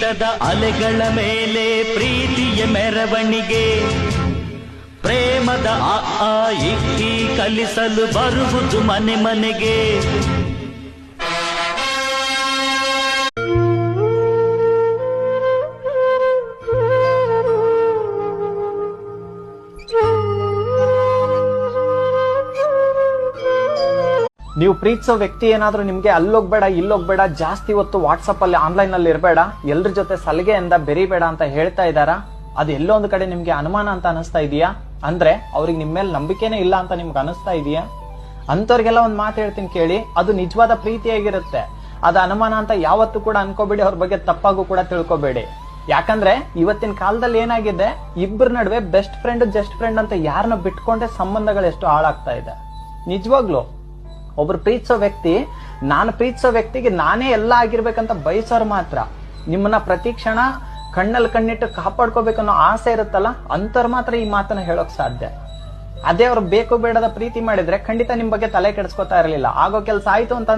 ಇಷ್ಟದ ಅಲೆಗಳ ಮೇಲೆ ಪ್ರೀತಿಯ ಮೆರವಣಿಗೆ, ಪ್ರೇಮದ ಆ ಇಕ್ಕಿ ಕಲಿಸಲು ಬರುವುದು ಮನೆ ಮನೆಗೆ. ನೀವು ಪ್ರೀತಿಸೋ ವ್ಯಕ್ತಿ ಏನಾದ್ರೂ ನಿಮ್ಗೆ ಅಲ್ಲೋಗ್ಬೇಡ ಇಲ್ಲೋಗ್ಬೇಡ, ಜಾಸ್ತಿ ಹೊತ್ತು ವಾಟ್ಸಪ್ ಅಲ್ಲಿ ಆನ್ಲೈನ್ ಅಲ್ಲಿ ಇರಬೇಡ, ಎಲ್ರ ಜೊತೆ ಸಲಿಗೆಯಿಂದ ಬೆರಿಬೇಡ ಅಂತ ಹೇಳ್ತಾ ಇದ್ದಾರಾ? ಅದು ಎಲ್ಲೋ ಒಂದು ಕಡೆ ನಿಮ್ಗೆ ಅನುಮಾನ ಅಂತ ಅನಿಸ್ತಾ ಇದೆಯಾ? ಅಂದ್ರೆ ಅವ್ರಿಗೆ ನಿಮ್ ಮೇಲೆ ನಂಬಿಕೆನೇ ಇಲ್ಲ ಅಂತ ನಿಮ್ಗೆ ಅನಿಸ್ತಾ ಇದೆಯಾ? ಅಂತವ್ರಿಗೆಲ್ಲ ಒಂದ್ ಮಾತು ಹೇಳ್ತೀನಿ ಕೇಳಿ, ಅದು ನಿಜವಾದ ಪ್ರೀತಿಯಾಗಿರುತ್ತೆ. ಅದು ಅನುಮಾನ ಅಂತ ಯಾವತ್ತೂ ಕೂಡ ಅನ್ಕೋಬೇಡಿ, ಅವ್ರ ಬಗ್ಗೆ ತಪ್ಪಾಗೂ ಕೂಡ ತಿಳ್ಕೊಬೇಡಿ. ಯಾಕಂದ್ರೆ ಇವತ್ತಿನ ಕಾಲದಲ್ಲಿ ಏನಾಗಿದೆ, ಇಬ್ಬರ ನಡುವೆ ಬೆಸ್ಟ್ ಫ್ರೆಂಡ್ ಜಸ್ಟ್ ಫ್ರೆಂಡ್ ಅಂತ ಯಾರನ್ನ ಬಿಟ್ಕೊಂಡ್ರೆ ಸಂಬಂಧಗಳು ಎಷ್ಟು ಹಾಳಾಗ್ತಾ ಇದೆ. ನಿಜವಾಗ್ಲು ಒಬ್ರು ಪ್ರೀತಿಸೋ ವ್ಯಕ್ತಿ, ನಾನು ಪ್ರೀತಿಸೋ ವ್ಯಕ್ತಿಗೆ ನಾನೇ ಎಲ್ಲ ಆಗಿರ್ಬೇಕಂತ ಬಯಸೋರು ಮಾತ್ರ, ನಿಮ್ಮನ್ನ ಪ್ರತಿ ಕ್ಷಣ ಕಣ್ಣಲ್ಲಿ ಕಣ್ಣಿಟ್ಟು ಕಾಪಾಡ್ಕೋಬೇಕನ್ನೋ ಆಸೆ ಇರುತ್ತಲ್ಲ, ಅಂತವ್ರು ಮಾತ್ರ ಈ ಮಾತನ್ನ ಹೇಳೋಕ್ ಸಾಧ್ಯ. ಅದೇ ಅವ್ರು ಬೇಕು ಬೇಡದ ಪ್ರೀತಿ ಮಾಡಿದ್ರೆ ಖಂಡಿತ ನಿಮ್ ಬಗ್ಗೆ ತಲೆ ಕೆಡಿಸ್ಕೊತಾ ಇರಲಿಲ್ಲ. ಆಗೋ ಕೆಲಸ ಆಯ್ತು ಅಂತಂದ್ರೆ